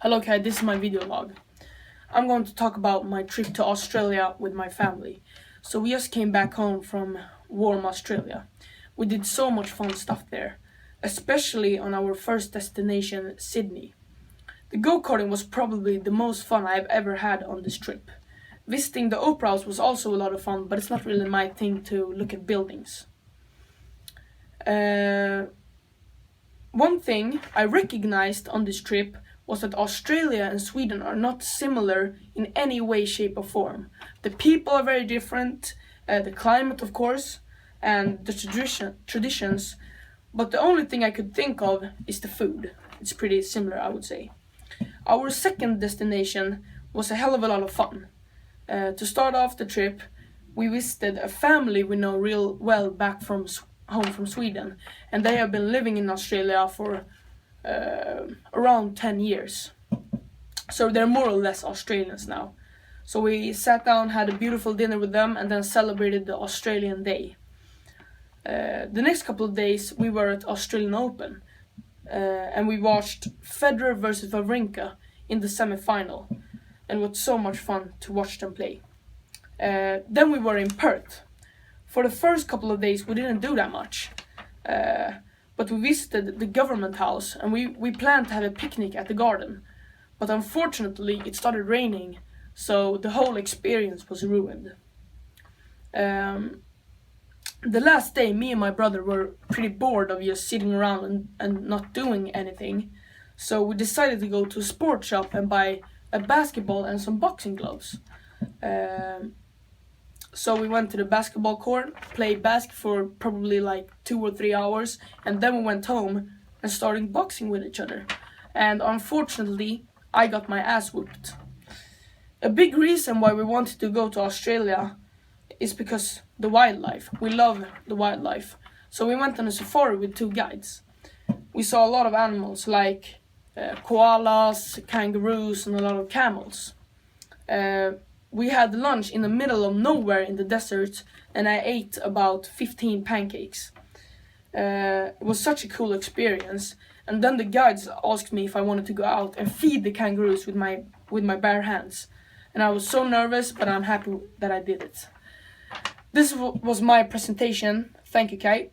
Hello Kai, this is my video log. I'm going to talk about my trip to Australia with my family. So we just came back home from warm Australia. We did so much fun stuff there, especially on our first destination, Sydney. The go-karting was probably the most fun I've ever had on this trip. Visiting the Opera House was also a lot of fun, but it's not really my thing to look at buildings. One thing I recognized on this trip was that Australia and Sweden are not similar in any way, shape or form. The people are very different, the climate of course, and the traditions, but the only thing I could think of is the food. It's pretty similar, I would say. Our second destination was a hell of a lot of fun. To start off the trip, we visited a family we know real well back from home from Sweden, and they have been living in Australia for around 10 years. So they're more or less Australians now. So we sat down, had a beautiful dinner with them, and then celebrated the Australian Day. The next couple of days we were at Australian Open, and we watched Federer versus Wawrinka in the semi-final, and it was so much fun to watch them play. Then we were in Perth. For the first couple of days we didn't do that much, but we visited the government house and we planned to have a picnic at the garden, but unfortunately it started raining, so the whole experience was ruined. The last day me and my brother were pretty bored of just sitting around and not doing anything, so we decided to go to a sports shop and buy a basketball and some boxing gloves. So we went to the basketball court, played basketball for probably like 2 or 3 hours, and then we went home and started boxing with each other. And unfortunately, I got my ass whooped. A big reason why we wanted to go to Australia is because the wildlife. We love the wildlife. So we went on a safari with 2 guides. We saw a lot of animals like koalas, kangaroos, and a lot of camels. We had lunch in the middle of nowhere in the desert, and I ate about 15 pancakes. It was such a cool experience. And then the guides asked me if I wanted to go out and feed the kangaroos with my bare hands. And I was so nervous, but I'm happy that I did it. This was my presentation. Thank you, Kai.